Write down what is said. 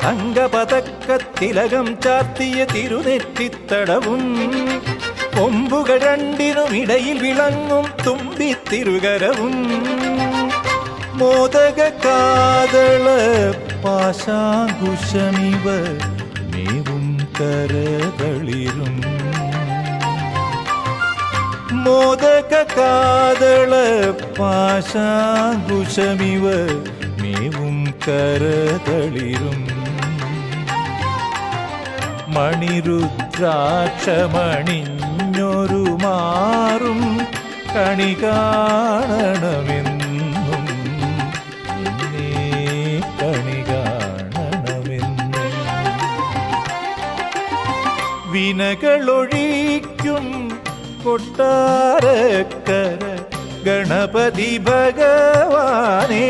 തങ്കപതക്കത്തിലകം ചാർത്തിയ തിരുനെറ്റിത്തടവും കൊമ്പുകൾ രണ്ടിനുമിടയിൽ വിളങ്ങും തുമ്പിത്തിരുകരവും മോദക കാതള പാശാങ്കുശമിവ മേവും കരതളിരും മോദക കാതള പാശാങ്കുശമിവ മേവും കരതളിരും മണിരുദ്രാക്ഷമണിഞ്ഞൊരു മാറും കണി കാണണമെന്നും നിന്നെ കണി കാണണമെന്നും വിനകളൊഴിക്കും കൊട്ടാരക്കര ഗണപതി ഭഗവാനേ